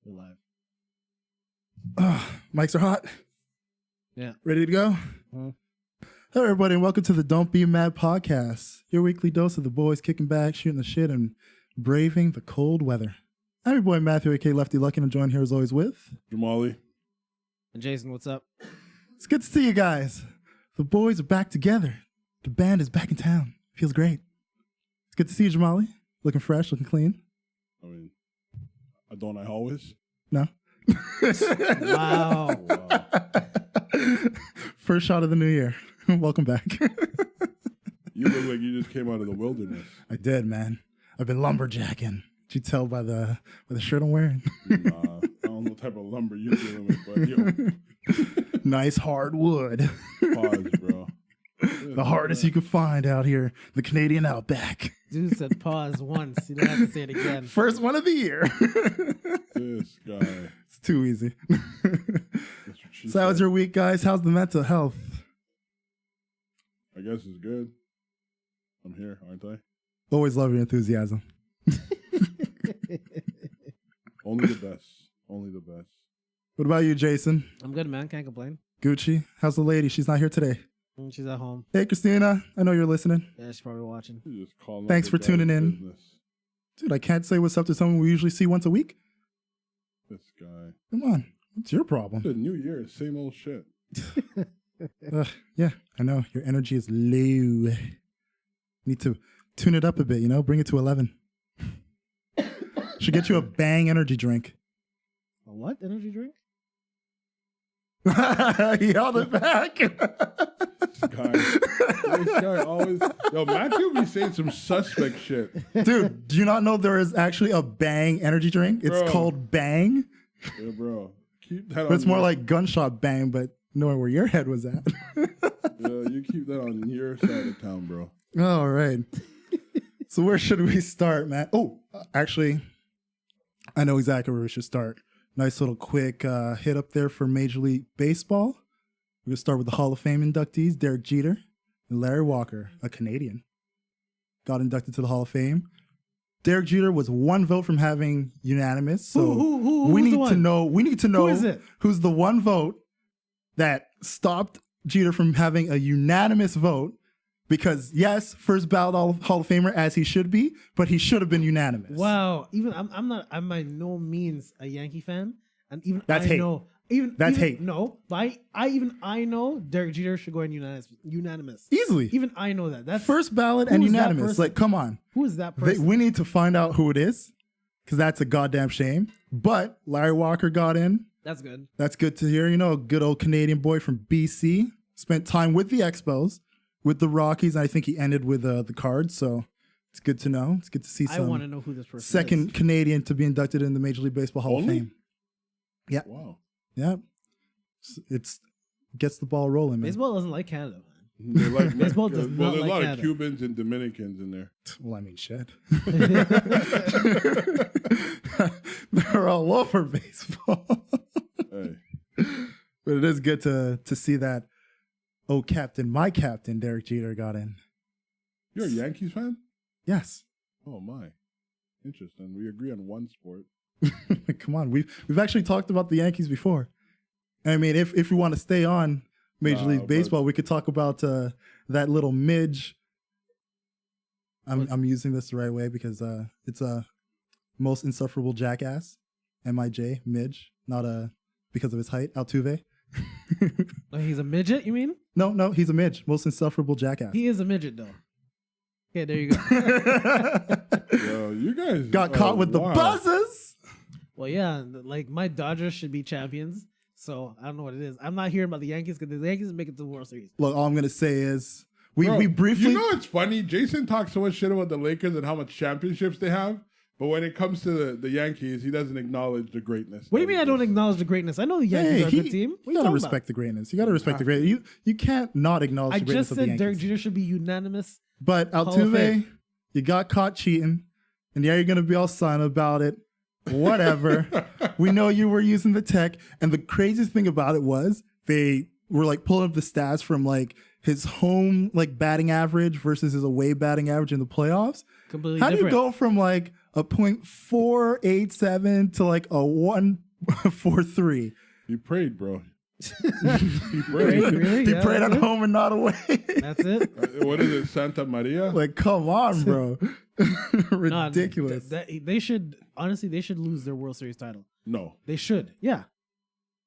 We're live. Mics are hot. Yeah. Ready to go? Mhm. Hello, everybody, and welcome to the Don't Be Mad podcast, your weekly dose of the boys kicking back, shooting the shit, and braving the cold weather. I'm your boy Matthew, a.k.a. Lefty Lucky, and I'm joined here as always with Jamali. And Jason, what's up? It's good to see you guys. The boys are back together. The band is back in town. Feels great. It's good to see you, Jamali. Looking fresh, looking clean. I mean, don't I always? No? Wow. Wow. First shot of the new year. Welcome back. You look like you just came out of the wilderness. I did, man. I've been lumberjacking. Did you tell by the shirt I'm wearing? Nah, I don't know what type of lumber you're dealing with, but yo, Nice hard wood. pause, bro. The hardest you could find out here, the Canadian Outback. Dude said pause once. You don't have to say it again. First one of the year. This guy. It's too easy. That's what she So how was said. your week, guys? How's the mental health? I guess it's good. I'm here, aren't I? Always love your enthusiasm. Only the best. Only the best. What about you, Jason? I'm good, man. Can't complain. Gucci? How's the lady? She's not here today. She's at home. Hey, Christina. I know you're listening. Yeah, she's probably watching. You just calling Thanks out for the tuning guy's in. business. Dude, I can't say what's up to someone we usually see once a week. This guy. Come on. What's your problem? The new year, same old shit. Yeah, I know. Your energy is low. Need to tune it up a bit, Bring it to 11. Should get you a Bang energy drink. A what? Energy drink? He held it back. This guy always. Yo, Matthew be saying some suspect shit. Dude, do you not know there is actually a Bang energy drink? It's Bro. called Bang. Yeah, bro. Keep that But it's more your- like gunshot bang, but knowing where your head was at. Yeah, you keep that on your side of town, bro. All right. So where should we start, Matt? Oh, actually, I know exactly where we should start. Nice little quick hit up there for Major League Baseball. We're going to start with the Hall of Fame inductees, Derek Jeter and Larry Walker, a Canadian. Got inducted to the Hall of Fame. Derek Jeter was one vote from having unanimous. So we who's the need one? to know. We need to know Who is it? who's the one vote that stopped Jeter from having a unanimous vote. Because yes, first ballot Hall of Famer as he should be, but he should have been unanimous. Wow. Even I'm by no means a Yankee fan, and even That's I hate. know That's hate. No, but I know Derek Jeter should go in unanimous. Easily. Even I know that. That's First ballot and Who is that unanimous. person? Like, come on. Who is that person? We need to find out who it is because that's a goddamn shame. But Larry Walker got in. That's good. That's good to hear. A good old Canadian boy from BC. Spent time with the Expos, with the Rockies. I think he ended with the Cards. So it's good to know. It's good to see I want to some know who this person second is. Canadian to be inducted in the Major League Baseball Hall of Only? Fame. Yeah. Wow. Yeah. It's gets the ball rolling, man. Baseball doesn't like Canada, man. They like Baseball does not there's a like lot Canada. of Cubans and Dominicans in there. Well, I mean, shit. They're all over baseball. Hey, But it is good to see that, my captain, Derek Jeter got in. you're a Yankees fan? Yes. Oh my, interesting. We agree on one sport. Come on. We've actually talked about the Yankees before. I mean, if we want to stay on Major League but- Baseball, we could talk about that little midge. I'm using this the right way because it's a most insufferable jackass, MIJ, midge, not because of his height, Altuve. Like he's a midget, you mean? No, he's a midge, most insufferable jackass. He is a midget, though. Okay, there you go. Yo, you guys Got caught with the wow. buzzes. Well, yeah, like my Dodgers should be champions, so I don't know what it is. I'm not hearing about the Yankees because the Yankees make it to the World Series. Look, all I'm gonna say is Bro, we briefly. You know it's funny? Jason talks so much shit about the Lakers and how much championships they have, but when it comes to the Yankees, he doesn't acknowledge the greatness. What do you mean I don't acknowge the greatness? I know the Yankees are a good team. What You are you gotta talking respect about? the greatness. You gotta respect the greatness. You can't not acknowledge I the greatness just of the said Yankees. Derek Jeter should be unanimous. But of Altuve, Fame. you got caught cheating, and yeah, you're gonna be all silent about it. Whatever. We know you were using the tech, and the craziest thing about it was they were like pulling up the stats from like his home like batting average versus his away batting average in the playoffs. Completely How do you different. go from like a .487 to like a 1.43? He prayed, bro. He Really? prayed. Really? He Yeah, prayed at that's it? home and not away. That's it. What is it, Santa Maria? Like, come on, bro. No, Ridiculous. they should honestly. They should lose their World Series title. No, They should. Yeah,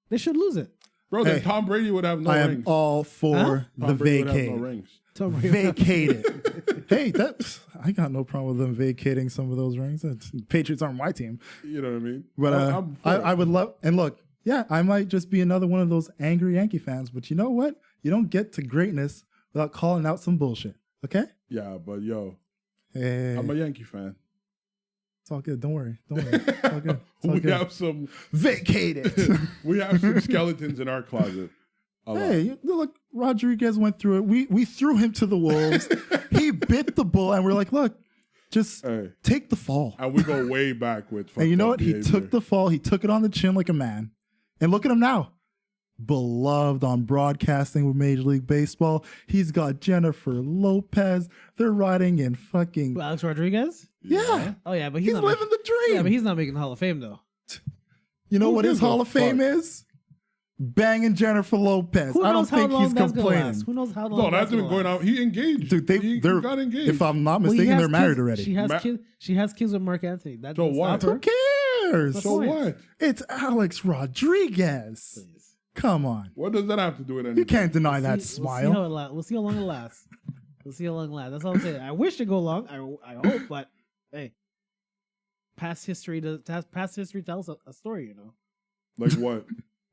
they should lose it. bro. Then Hey, Tom Brady would have no I am rings. all for Huh? the Tom Brady would have vacate. no rings. Tom Brady- Vacate it. Hey, I got no problem with them vacating some of those rings. Patriots aren't my team. You know what I mean? But I'm for I it. would love, and look, yeah, I might just be another one of those angry Yankee fans, but you know what? You don't get to greatness without calling out some bullshit. Okay? Yeah, but yo, Hey, I'm a Yankee fan. it's all good. Don't worry. Don't worry. It's all good. It's all We good. have some. Vacate it. We have some skeletons in our closet. A lot. Hey, look, Rodriguez went through it. We threw him to the wolves. He bit the bull, and we're like, look, just Hey, take the fall. and we go way back with. And you know what? fucked up He behavior. took the fall. He took it on the chin like a man. And look at him now. Beloved on broadcasting with Major League Baseball. He's got Jennifer Lopez. They're riding in fucking. Who, Alex Rodriguez. Yeah. Oh yeah, but he's He's not living the dream. Yeah, but he's not making the Hall of Fame though. You know Who what his gives a Hall of Fame fuck? is? Banging Jennifer Lopez. Who I don't knows how think long he's that's gonna complaining. last? Who knows how long? No, that's gonna been going last? out. He engaged. Dude, he they're got engaged. if I'm not Well, he mistaken, has they're married kids- already. She has kids. She has kids with Mark Anthony. That So doesn't what? stop her. Who cares? That's so point. what? It's Alex Rodriguez. Please. Come on. What does that have to do with anything? You can't deny that We'll smile. see how it lasts. We'll see how long it lasts. We'll see how long it lasts. That's all I'm saying. I wish to go long. I hope, but hey, past history tells a story. You know, Like what?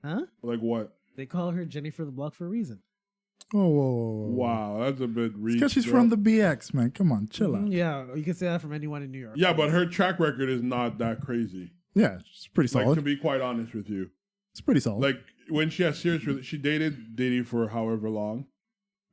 huh? Like what? They call her Jenny for the block for a reason. Whoa, whoa, whoa, whoa. Wow, that's a bit reach. Because she's bro. from the BX, man. Come on, chill out. Yeah, you can say that from anyone in New York. Yeah, but her track record is not that crazy. Yeah, it's pretty Like, solid. to be quite honest with you, It's pretty solid. like when she has serious, she dated Diddy for however long.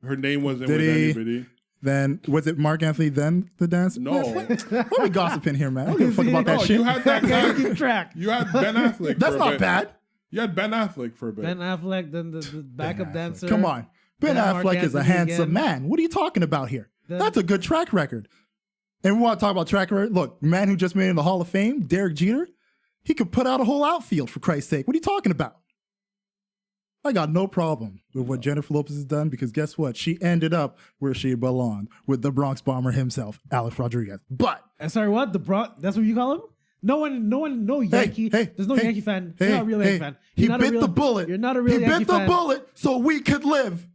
Her name wasn't Diddy. with anybody. Then was it Mark Anthony? Then the dance? No. What are we gossiping here, man? I don't give a fuck about that No, shit. you had that guy. Keep track. You had Ben Affleck. That's for a not bit. bad. You had Ben Affleck for a bit. Ben Affleck, then the backup Ben Affleck. dancer. Come on, Ben Then Mark Affleck is a Anthony handsome again. man. What are you talking about here? Then- That's a good track record. And we want to talk about track record. Look, man who just made it in the Hall of Fame, Derek Jeter, he could put out a whole outfield for Christ's sake. What are you talking about? I got no problem with what Jennifer Lopez has done because guess what? She ended up where she belonged with the Bronx Bomber himself, Alex Rodriguez. But Sorry, what? The Bronx? That's what you call him? No Yankee. There's no Yankee fan. You're not a real Yankee fan. He You're not a bit real- the bullet. You're not a real He Yankee bit the fan. bullet so we could live.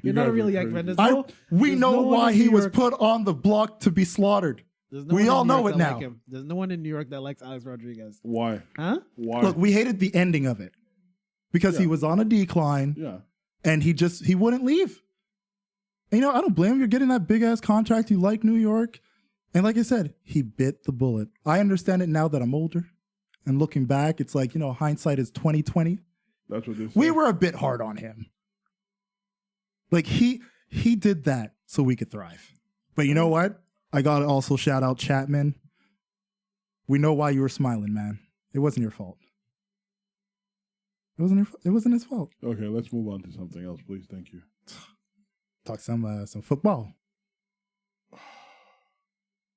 You're not a guys real are Yankee fan. crazy. We there's know no one why in he New was York- put on the block to be slaughtered. there's no we one in all New know York it that now. like him. There's no one in New York that likes Alex Rodriguez. Why? Huh? Why? Look, we hated the ending of it because he Yeah. was on a decline yeah. and he wouldn't leave. And, I don't blame him. You're getting that big ass contract. You like New York. And like I said, he bit the bullet. I understand it now that I'm older. And looking back, it's like, hindsight is 2020. That's what this. We were a bit hard on him. Like he did that so we could thrive. But you know what? I gotta also shout out Chapman. We know why you were smiling, man. It wasn't your fault. It wasn't his fault. Okay, let's move on to something else, please. Thank you. Talk some football.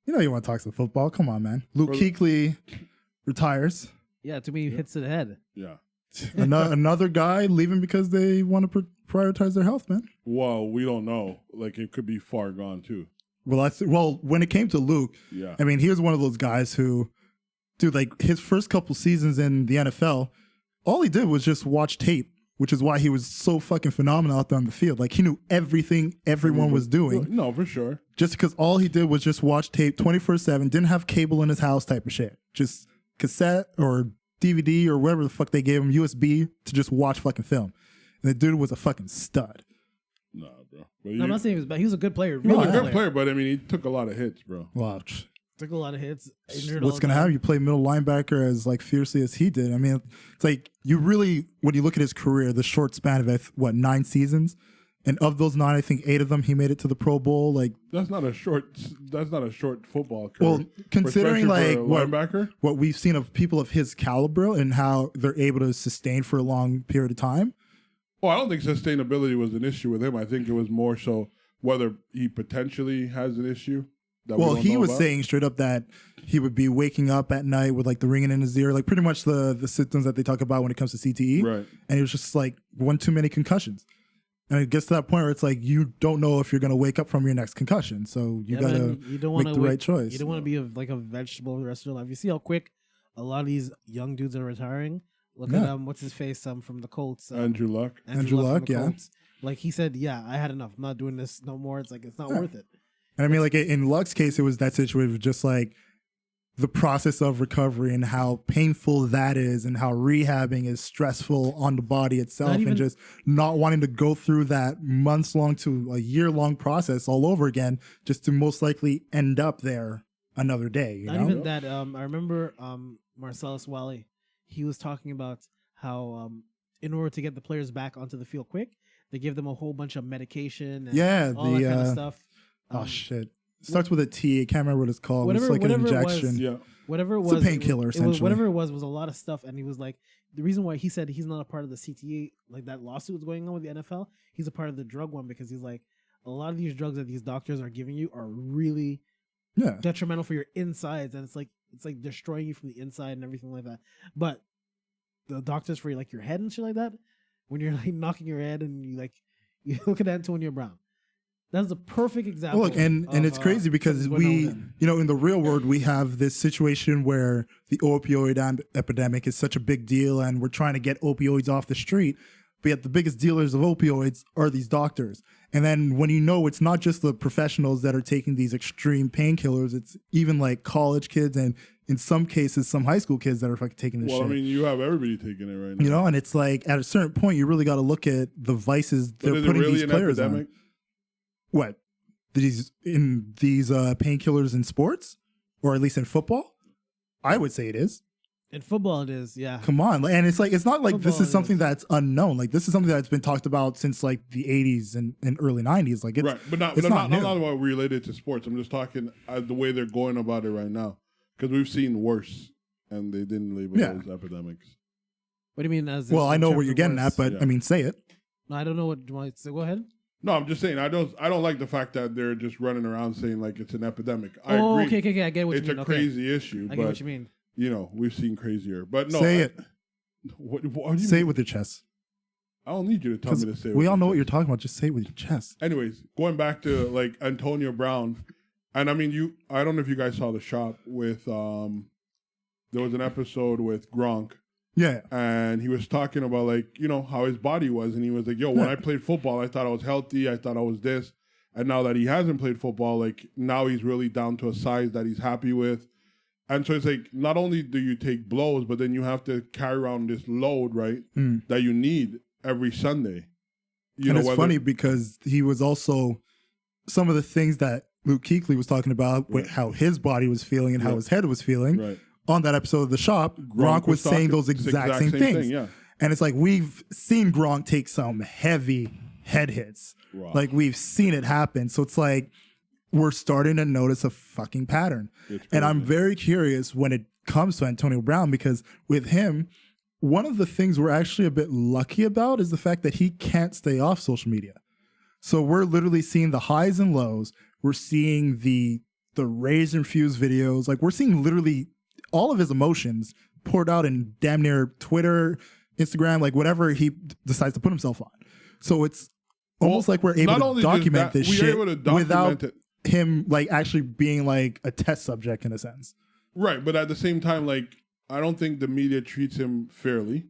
You want to talk some football. Come on, man. Luke Brother- Kuechly retires. Yeah, too many hits to the head. Yeah. Another guy leaving because they want to prioritize their health, man. Well, we don't know. Like it could be far gone too. Well, when it came to Luke, Yeah. I mean, he was one of those guys who, dude, like his first couple seasons in the NFL, all he did was just watch tape, which is why he was so fucking phenomenal out there on the field. Like he knew everything everyone was doing No, for sure. just because all he did was just watch tape 24/7, didn't have cable in his house type of shit. Just cassette or DVD or whatever the fuck they gave him, USB to just watch fucking film. And the dude was a fucking stud. Nah, bro. But I'm not saying he was bad. He was a good player. he was Really a good good player, but I mean, he took a lot of hits, bro. Wow. Took a lot of hits. Injured all What's the going to time. happen? You play middle linebacker as like fiercely as he did. I mean, it's like you really, when you look at his career, the short span of 9 seasons, and of those 9, I think 8 of them he made it to the Pro Bowl. Like, That's not a short football career. well, considering Especially like for a linebacker. what we've seen of people of his caliber and how they're able to sustain for a long period of time, Oh, I don't think sustainability was an issue with him. I think it was more so whether he potentially has an issue. That Well, we don't he know was about. saying straight up that he would be waking up at night with like the ringing in his ear, like pretty much the symptoms that they talk about when it comes to CTE. Right. And he was just like one too many concussions. And it gets to that point where it's like you don't know if you're going to wake up from your next concussion. So you got to make the right choice. You don't want to be like a vegetable the rest of your life. You see how quick a lot of these young dudes are retiring? Look at what's his face from the Colts. Andrew Luck. Andrew Luck, yeah. Colts. Like he said, yeah, I had enough. I'm not doing this no more. It's like, it's not worth it. And I mean, like in Luck's case, it was that situation with just like the process of recovery and how painful that is and how rehabbing is stressful on the body itself and just not wanting to go through that months-long to a year-long process all over again just to most likely end up there another day. You know? Even that. I remember Marcellus Wally. He was talking about how in order to get the players back onto the field quick, they give them a whole bunch of medication and all that kind of stuff. Oh shit! It starts with a T. I can't remember what it's called. It's like an injection. Whatever it was, it's a painkiller essentially. Whatever it was a lot of stuff, and he was like, the reason why he said he's not a part of the CTE, like that lawsuit was going on with the NFL. He's a part of the drug one because he's like, a lot of these drugs that these doctors are giving you are really detrimental for your insides, and it's like destroying you from the inside and everything like that. But the doctors for like your head and shit like that, when you're like knocking your head and you look at Antonio Brown. That's the perfect example. Well, look, and it's crazy because we, in the real world, we have this situation where the opioid epidemic is such a big deal and we're trying to get opioids off the street. But yet the biggest dealers of opioids are these doctors. And then when it's not just the professionals that are taking these extreme painkillers, it's even like college kids and in some cases, some high school kids that are fucking taking this shit. Well, I mean, you have everybody taking it right now. And it's like at a certain point, you really got to look at the vices they're putting these players on. What? These painkillers in sports? Or at least in football? I would say it is. In football, it is, yeah. Come on. And it's not like Football this is something that's unknown. Like, this is something that's been talked about since, like, the 80s and early 90s. Like, it's, right. But not about related to sports. I'm just talking the way they're going about it right now. Because we've seen worse, and they didn't label it as epidemics. What do you mean? I know what you're getting at, but, I mean, say it. No, I don't know what you want to say. Go ahead. No, I'm just saying I don't like the fact that they're just running around saying like it's an epidemic. I agree. Okay, I get what you mean. It's a crazy issue. I get what you mean. We've seen crazier. But no, say it. What do you say mean? it with your chest. I don't need you to tell me to say it. We all know what you're talking about. Just say it with your chest. Anyways, going back to like Antonio Brown, and I mean I don't know if you guys saw The Shop with there was an episode with Gronk. Yeah. And he was talking about like, how his body was. And he was like, yo, when I played football, I thought I was healthy. I thought I was this. And now that he hasn't played football, like now he's really down to a size that he's happy with. And so it's like, not only do you take blows, but then you have to carry around this load, right? That you need every Sunday. And it's funny because he was also some of the things that Luke Kuechly was talking about with how his body was feeling and how his head was feeling. Right. On that episode of The Shop, Gronk was saying those exact same things. Yeah. And it's like we've seen Gronk take some heavy head hits. Wow. Like we've seen it happen. So it's like we're starting to notice a fucking pattern. And I'm very curious when it comes to Antonio Brown because with him, one of the things we're actually a bit lucky about is the fact that he can't stay off social media. So we're literally seeing the highs and lows. We're seeing the rage infused videos. Like we're seeing literally all of his emotions poured out in damn near Twitter, Instagram, like whatever he decides to put himself on. So it's almost like we're able to document this shit without him like actually being like a test subject in a sense. Right. But at the same time, like, I don't think the media treats him fairly.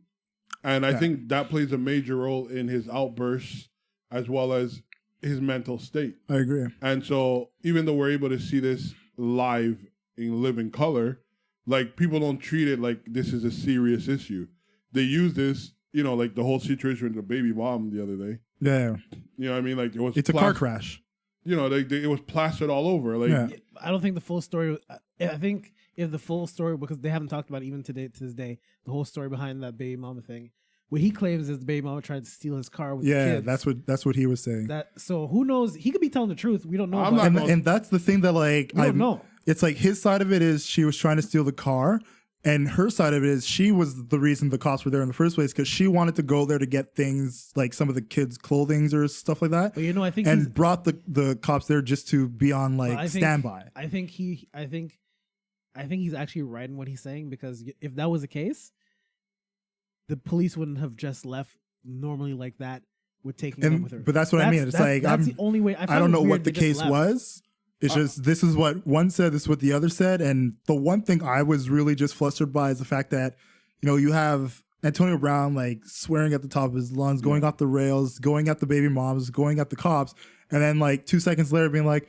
And I think that plays a major role in his outbursts as well as his mental state. I agree. And so even though we're able to see this live in living color, like, people don't treat it like this is a serious issue. They use this, like the whole situation with the baby mom the other day. Yeah. You know what I mean? Like, it's a car crash. It was plastered all over. Like, I don't think the full story. I think if the full story, because they haven't talked about it even to this day, the whole story behind that baby mama thing. What he claims is the baby mama tried to steal his car with the kids. that's what he was saying. So who knows? He could be telling the truth. We don't know. And that's the thing that like I don't know. It's like his side of it is she was trying to steal the car, And her side of it is she was the reason the cops were there in the first place because she wanted to go there to get things like some of the kids' clothings or stuff like that. But I think and brought the cops there just to be on standby. I think he's actually right in what he's saying, because if that was the case, the police wouldn't have just left normally like that with taking them with her. But that's what I mean. It's that's the only way. I don't know what the case was. It's just this is what one said, this is what the other said. And the one thing I was really just flustered by is the fact that, you have Antonio Brown like swearing at the top of his lungs, going off the rails, going at the baby moms, going at the cops. And then like 2 seconds later being like,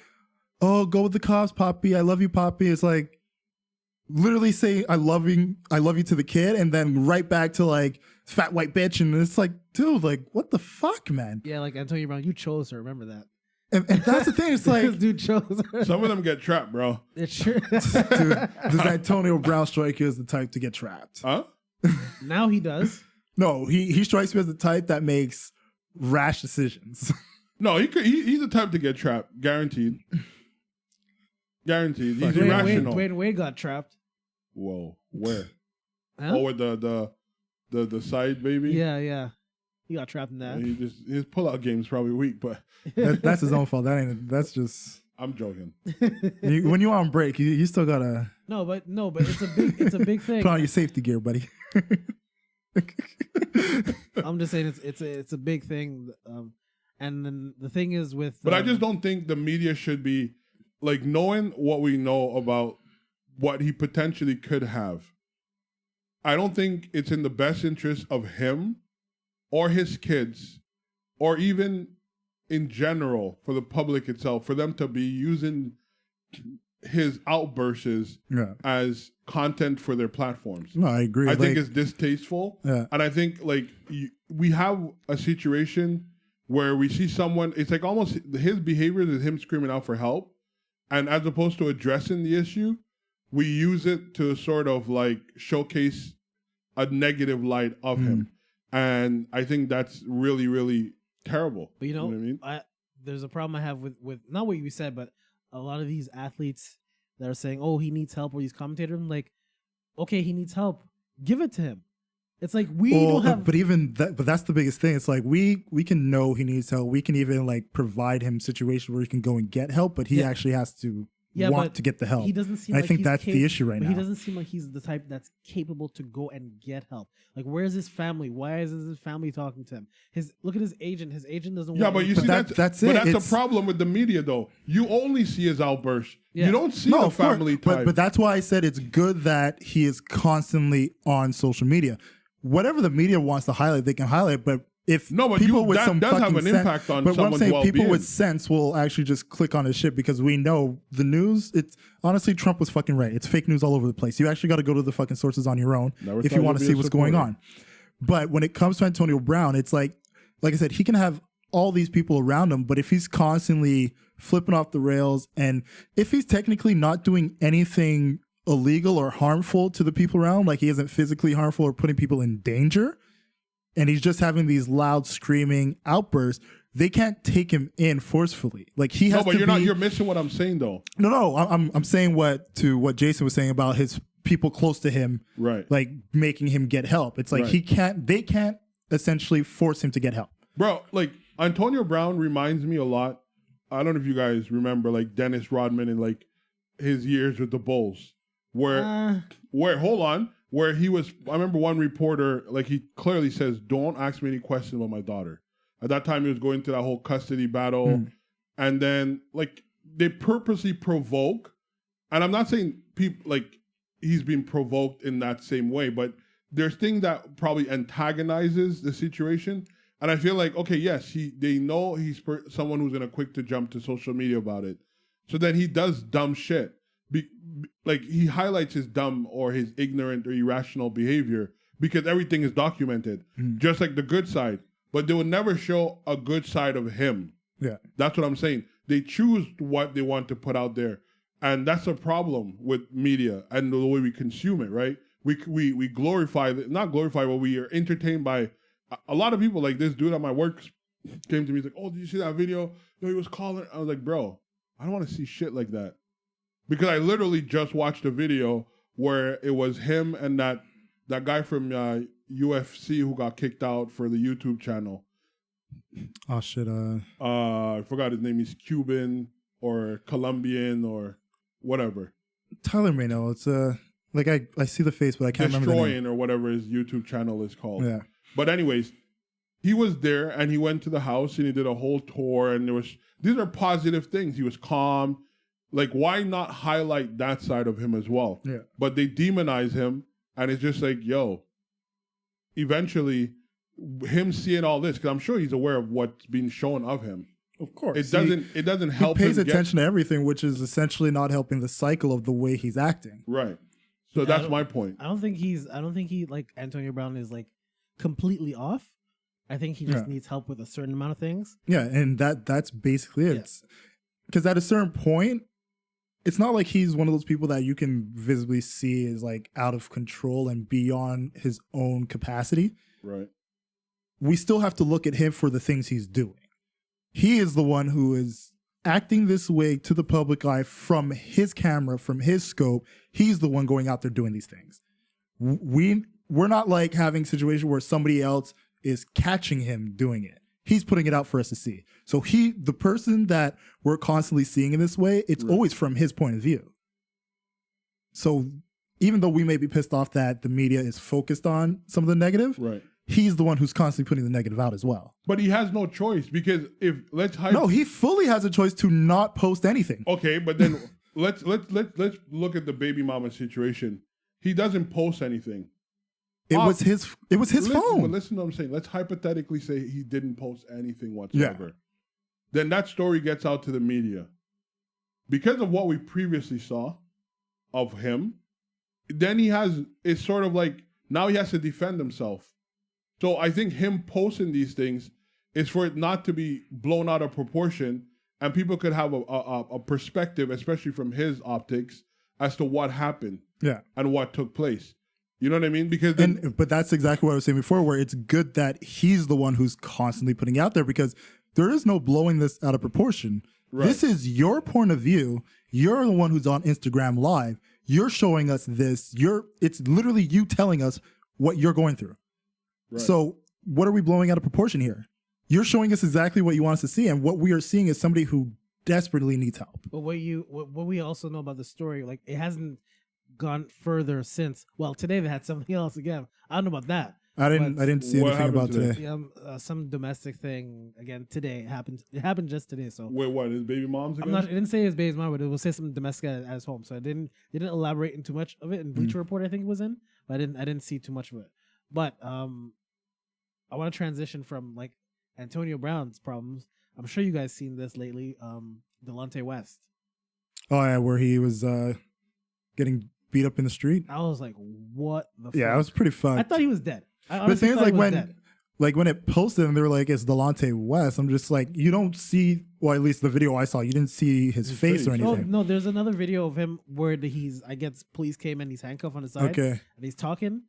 oh, go with the cops, Poppy. I love you, Poppy. It's like literally say I love you to the kid. And then right back to like fat white bitch. And it's like, dude, like what the fuck, man? Yeah, like Antonio Brown, you chose her. Remember that. And that's the thing. It's like this dude chose her. Some of them get trapped, bro. It's true. Dude, does Antonio Brown strike you as the type to get trapped? Huh? Now he does. No, he strikes me as the type that makes rash decisions. No, he's the type to get trapped, guaranteed. Guaranteed. He's irrational. Dwayne Wade got trapped. Whoa, where? Huh? Oh, with the side baby. Yeah. He got trapped in that. His pullout game is probably weak, but that's his own fault. That's just. I'm joking. When you're on break, you still gotta. No, but it's a big thing. Put on your safety gear, buddy. I'm just saying it's a big thing. And then the thing is with. But I just don't think the media should be like, knowing what we know about what he potentially could have. I don't think it's in the best interest of him or his kids, or even in general for the public itself, for them to be using his outbursts as content for their platforms. No, I agree. I think it's distasteful. Yeah. And I think we have a situation where we see someone, it's like almost his behavior is him screaming out for help. And as opposed to addressing the issue, we use it to sort of like showcase a negative light of him. And I think that's really, really terrible. But you know what I mean? There's a problem I have with not what you said, but a lot of these athletes that are saying, "Oh, he needs help," or these commentators. I'm like, okay, he needs help. Give it to him. It's like don't have. But even that. But that's the biggest thing. It's like we can know he needs help. We can even like provide him situations where he can go and get help. But he actually has to want to get the help. He doesn't seem. I think that's the issue right now. He doesn't seem like he's the type that's capable to go and get help. Like, where's his family? Why isn't his family talking to him? Look at his agent. His agent doesn't. Yeah, but you see that's it. But that's a problem with the media, though. You only see his outbursts. Yeah. You don't see the family type. But that's why I said it's good that he is constantly on social media. Whatever the media wants to highlight, they can highlight. But if people with some fucking have an impact on someone's well-being. But I'm saying people with sense will actually just click on his shit, because we know the news. It's honestly, Trump was fucking right. It's fake news all over the place. You actually got to go to the fucking sources on your own if you want to see what's going on. But when it comes to Antonio Brown, it's like I said, he can have all these people around him, but if he's constantly flipping off the rails, and if he's technically not doing anything illegal or harmful to the people around, like he isn't physically harmful or putting people in danger, and he's just having these loud screaming outbursts, they can't take him in forcefully. Like he has. No, but you're missing what I'm saying though. No, I'm saying what Jason was saying about his people close to him, right? Like making him get help. It's like they can't essentially force him to get help. Bro, like Antonio Brown reminds me a lot. I don't know if you guys remember like Dennis Rodman and like his years with the Bulls. Where he was, I remember one reporter, like he clearly says, "Don't ask me any questions about my daughter." At that time, he was going through that whole custody battle. And then, like, they purposely provoke. And I'm not saying people, like, he's being provoked in that same way, but there's things that probably antagonizes the situation. And I feel like, okay, yes, they know he's someone who's going to quick to jump to social media about it. So then he does dumb shit. Like he highlights his dumb or his ignorant or irrational behavior because everything is documented, just like the good side. But they will never show a good side of him. Yeah, that's what I'm saying. They choose what they want to put out there, and that's a problem with media and the way we consume it. Right? We glorify, not glorify, but we are entertained by a lot of people. Like this dude at my work came to me, he's like, "Oh, did you see that video? No, he was calling." I was like, "Bro, I don't want to see shit like that." Because I literally just watched a video where it was him and that guy from UFC who got kicked out for the YouTube channel. Oh shit! I forgot his name. He's Cuban or Colombian or whatever. Tyler may know. It's like I see the face, but I can't remember the name. Destroying or whatever his YouTube channel is called. Yeah. But anyways, he was there and he went to the house and he did a whole tour and these are positive things. He was calm. Like, why not highlight that side of him as well? Yeah. But they demonize him and it's just like, yo, eventually him seeing all this, because I'm sure he's aware of what's being shown of him. Of course. It doesn't help him. He pays attention to everything, which is essentially not helping the cycle of the way he's acting. Right. So that's my point. I don't think he like Antonio Brown is like completely off. I think he just needs help with a certain amount of things. Yeah, and that's basically it. Because at a certain point, it's not like he's one of those people that you can visibly see is like out of control and beyond his own capacity. Right. We still have to look at him for the things he's doing. He is the one who is acting this way to the public eye from his camera, from his scope. He's the one going out there doing these things. We're not like having a situation where somebody else is catching him doing it. He's putting it out for us to see. So the person that we're constantly seeing in this way, it's always from his point of view. So even though we may be pissed off that the media is focused on some of the negative, he's the one who's constantly putting the negative out as well. But he has no choice because no, he fully has a choice to not post anything. Okay, but then let's look at the baby mama situation. He doesn't post anything. It was his phone. But listen to what I'm saying. Let's hypothetically say he didn't post anything whatsoever. Yeah. Then that story gets out to the media. Because of what we previously saw of him, then it's sort of like now he has to defend himself. So I think him posting these things is for it not to be blown out of proportion and people could have a perspective, especially from his optics, as to what happened and what took place. You know what I mean? But that's exactly what I was saying before, where it's good that he's the one who's constantly putting it out there because there is no blowing this out of proportion. Right. This is your point of view. You're the one who's on Instagram Live. You're showing us this. It's literally you telling us what you're going through. Right. So what are we blowing out of proportion here? You're showing us exactly what you want us to see, and what we are seeing is somebody who desperately needs help. But what we also know about the story, like it hasn't gone further since. Well, today they had something else again. I don't know about that. I didn't see anything about today. Yeah, some domestic thing again today. It happened just today. So wait, what? His baby mom's again? It didn't say his baby mom, but it will say something domestic at his home. So I didn't elaborate into much of it. In Bleacher Report, I think it was in, but I didn't see too much of it. But I want to transition from like Antonio Brown's problems. I'm sure you guys seen this lately. Delonte West. Oh yeah, where he was getting beat up in the street. I was like, what the fuck? Yeah, it was pretty fucked. I thought he was dead. But the thing is, like when it posted and they were like, it's Delonte West, I'm just like, you don't see, well, at least the video I saw, you didn't see his face or anything. Oh, no, there's another video of him where I guess police came and he's handcuffed on the side. Okay. And he's talking.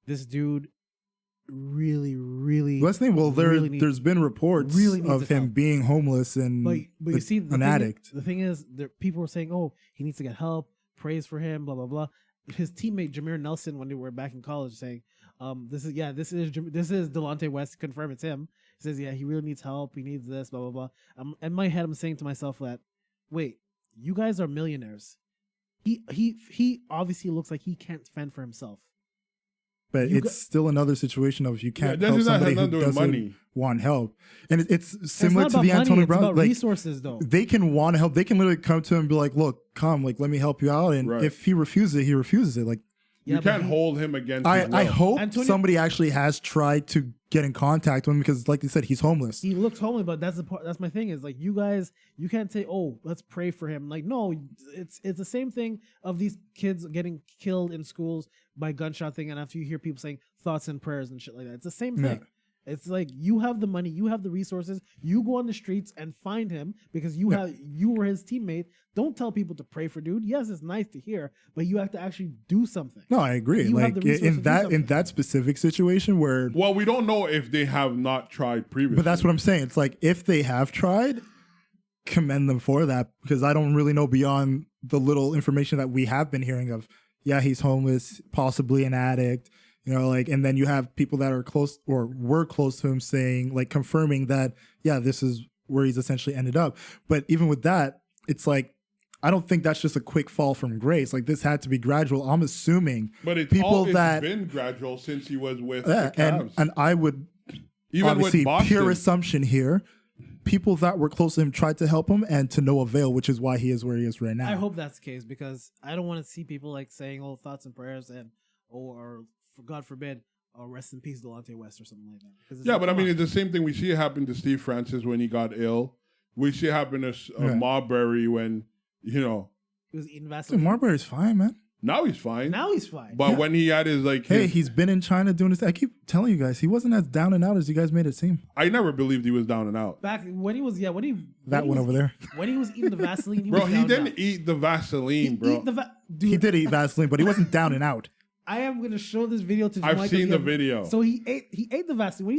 This dude really, really. There's been reports of him being homeless and but you see, an addict. The thing is, people were saying, oh, he needs to get help. Praise for him, blah blah blah. His teammate Jameer Nelson, when they were back in college, saying, this is Delonte West. Confirm it's him. He says, yeah, he really needs help. He needs this, blah blah blah. In my head, I'm saying to myself that, wait, you guys are millionaires. He obviously looks like he can't fend for himself. But it's still another situation of you can't help somebody who doesn't want help. And it's similar to the Antonio Brown. It's about resources, though. They can want to help. They can literally come to him and be like, look, come, like, let me help you out. And if he refuses it, he refuses it. Like, you can't hold him against his will. I hope somebody actually has tried to get in contact with him because, like you said, he's homeless. He looks homeless, but that's my thing is like you guys, you can't say, oh, let's pray for him. Like, no, it's the same thing of these kids getting killed in schools by gunshot thing, and after you hear people saying thoughts and prayers and shit like that, it's the same thing. It's like you have the money, you have the resources, you go on the streets and find him because you were his teammate. Don't tell people to pray for dude. Yes, it's nice to hear, but you have to actually do something. No, I agree. Like in that specific situation where we don't know if they have not tried previously. But that's what I'm saying. It's like if they have tried, commend them for that because I don't really know beyond the little information that we have been hearing of. yeah, he's homeless, possibly an addict, you know, like, and then you have people that are close or were close to him saying, like, confirming that, yeah, this is where he's essentially ended up. But even with that, it's like, I don't think that's just a quick fall from grace. Like, this had to be gradual. I'm assuming But it's people that been gradual since he was with the Cavs. and I would Even obviously with Boston, pure assumption here. People that were close to him tried to help him, and to no avail, which is why he is where he is right now. I hope that's the case because I don't want to see people like saying, "Oh, thoughts and prayers," and or for God forbid, "Oh, rest in peace, Delonte West," or something like that. Yeah, like, but I mean, it's the same thing. We see it happen to Steve Francis when he got ill. We see it happen to Marbury when, you know. He was eating Dude, Vaseline. Marbury's fine, man. Now he's fine. Now he's fine. But when he had his like, Hey, he's been in China doing this. I keep telling you guys, he wasn't as down and out as you guys made it seem. I never believed he was down and out. Back when he was, That when one he was, over there. When he was eating the Vaseline, he Bro, was he down didn't and out. eat the Vaseline, bro. Dude, He did eat Vaseline, but he wasn't down and out. I am gonna show this video to. I've Jamaica seen the again. video. So he ate the Vaseline. What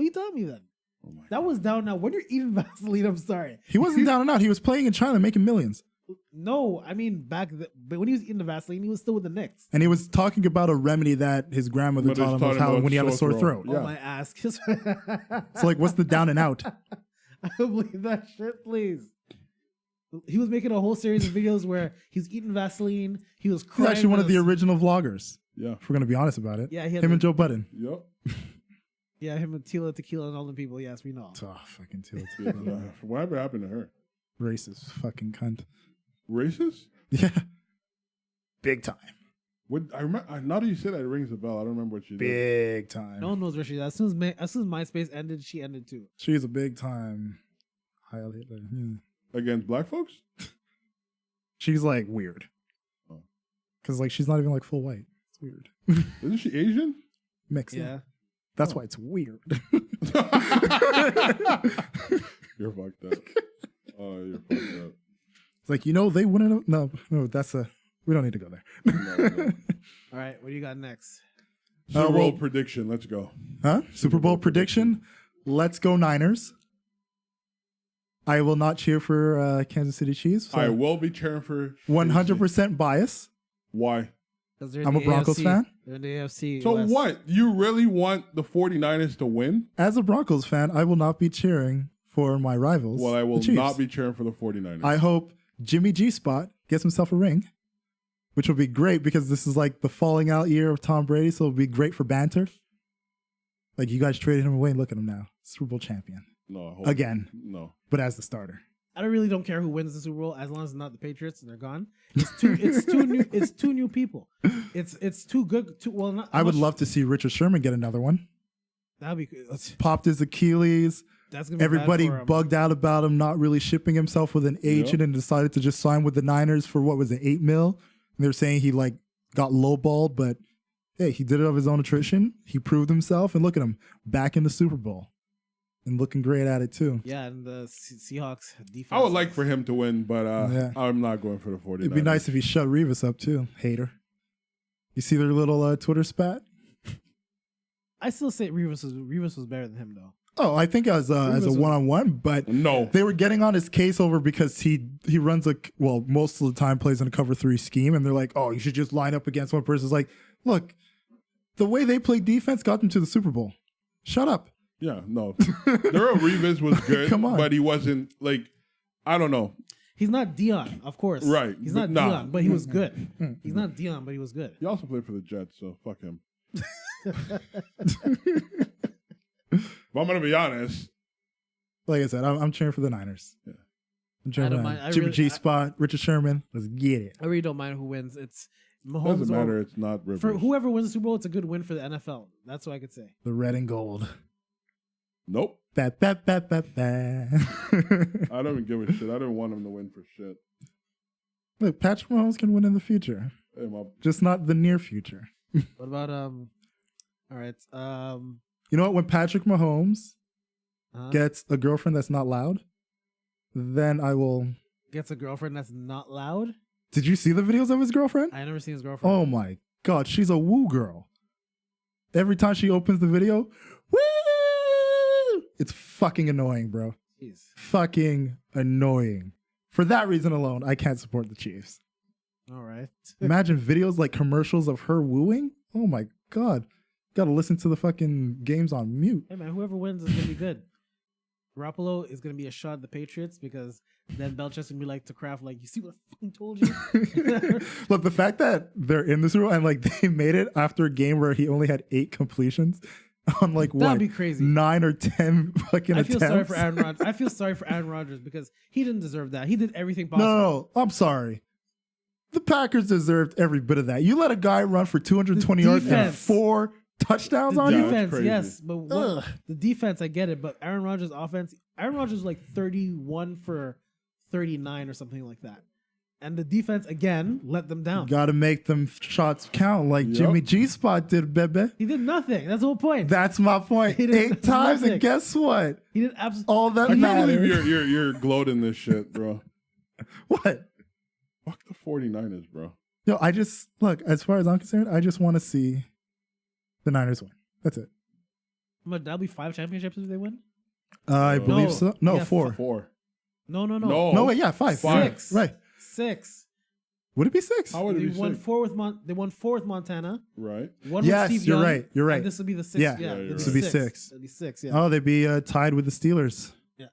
are you telling me then? Oh my That was down and out. When you're eating Vaseline, I'm sorry. He wasn't down and out. He was playing in China, making millions. No, I mean but when he was eating the Vaseline, he was still with the Knicks. And he was talking about a remedy that his grandmother But taught him it's of how when he had a sore throat. Yeah. Oh my ass! So, like, what's the down and out? I don't believe that shit, please. He was making a whole series of videos where he's eating Vaseline. He was He's crying. actually one of the with original vloggers. Yeah. If we're going to be honest about it. Yeah, he had Him the- and Joe Budden. Yep. Yeah, him and Tila Tequila and all the people. Yes, we know. Oh, fucking Whatever happened to her? Racist fucking cunt. Racist? Yeah. Big time. What I remember? Now that you said that, it rings a bell. I don't remember what she did. Big time. No one knows where she is. As soon as MySpace ended, she ended too. She's a big time. Highlight. Against black folks? She's like weird. Oh. Because like she's not even like full white. It's weird. Isn't she Asian? Mixed. Yeah. That's why it's weird. You're fucked up. Oh, you're fucked up. It's like, you know, they wouldn't have. No, that's a. We don't need to go there. No. All right, what do you got next? Super Bowl prediction. Let's go. Huh? Super Bowl prediction. Let's go Niners. I will not cheer for Kansas City Chiefs. I will be cheering for 100% bias. Why? Because they're in I'm a the Broncos AFC. fan. They're in the AFC. So West. what? You really want the 49ers to win? As a Broncos fan, I will not be cheering for my rivals. Well, I will the Chiefs. not be cheering for the 49ers. I hope Jimmy G Spot gets himself a ring, which will be great because this is like the falling out year of Tom Brady, so it'll be great for banter. Like, you guys traded him away and look at him now. Super Bowl champion. No. I hope Again. No. But as the starter. I don't care who wins the Super Bowl as long as it's not the Patriots and they're gone. It's two new people. It's too good. I would love to see Richard Sherman get another one. That'd be good. Popped his Achilles. That's gonna be Everybody bad for him. bugged out about him not really shipping himself with an agent and decided to just sign with the Niners for what was it, $8 million? And they're saying he like got lowballed, but hey, he did it of his own attrition. He proved himself, and look at him back in the Super Bowl and looking great at it too. Yeah, and the Seahawks defense. I would like for him to win, but Yeah. I'm not going for the 49ers. It'd be nice if he shut Revis up too, hater. You see their little Twitter spat? I still say Revis was better than him though. Oh, I think as a one-on-one, but No. they were getting on his case over because he runs most of the time plays in a cover 3 scheme, and they're like, oh, you should just line up against one person. It's like, look, the way they play defense got them to the Super Bowl. Shut up. Yeah, no. Daryl Revis was good, Come on. but he wasn't like, I don't know. He's not Dion, of course. Right, He's but not nah. Dion, but he was good. He's not Dion, but he was good. He also played for the Jets, so fuck him. If I'm going to be honest, Like I said, I'm cheering for the Niners. Yeah. I'm cheering I don't for mind. I Jimmy really- G Spot, Richard Sherman. Let's get it. I really don't mind who wins. It's Mahomes. doesn't matter. It's not Rivers. For whoever wins the Super Bowl, it's a good win for the NFL. That's what I could say. The red and gold. Nope. Ba, ba, ba, ba, ba. I don't even give a shit. I don't want him to win for shit. Look, Patrick Mahomes can win in the future, Hey, just not the near future. What about All right. You know what? When Patrick Mahomes Uh-huh. gets a girlfriend that's not loud, then I will. Gets a girlfriend that's not loud. Did you see the videos of his girlfriend? I never seen his girlfriend. Oh my God, she's a woo girl. Every time she opens the video, woo! It's fucking annoying, bro. Jeez. Fucking annoying. For that reason alone, I can't support the Chiefs. All right. Imagine videos like commercials of her wooing. Oh my god. Got to listen to the fucking games on mute. Hey man, whoever wins is gonna be good. Garoppolo is gonna be a shot at the Patriots because then Belichick's gonna be like to Kraft, like, you see what I fucking told you? Look, the fact that they're in this room and like they made it after a game where he only had 8 completions on like That'd what be crazy. 9 or 10 fucking I feel attempts. sorry for Aaron Rodgers. I feel sorry for Aaron Rodgers because he didn't deserve that. He did everything No, possible. no, I'm sorry. The Packers deserved every bit of that. You let a guy run for 220 yards and defense. 4 touchdowns The on Yeah, you. that's defense, crazy. yes, but Ugh. the defense, I get it. But Aaron Rodgers' offense, Aaron Rodgers was like 31 for 39 or something like that, and the defense again let them down. Got to make them shots count like Yep. Jimmy G Spot did, baby. He did nothing. That's the whole point. That's my point. He did 8 times, nothing. and guess what? He did absolutely. All that I can't believe matters. you're gloating this shit, bro. What? Fuck the 49ers, bro. Yo, I just look. As far as I'm concerned, I just want to see the Niners win. That's it. But that'll be 5 championships if they win. I No. believe so. No, Yeah, 4. 4. No. No, wait, yeah, 5. 6. Right. 6. Would it be 6? How would They it be won 6? 4 with they won 4 with Montana. Right. One Yes, with Steve you're Young, right, you're right. And this will be the 6th. Yeah. Yeah, Yeah, you're it'll right. This will be 6. It'll be 6. Yeah. Oh, they'd be tied with the Steelers. Yeah.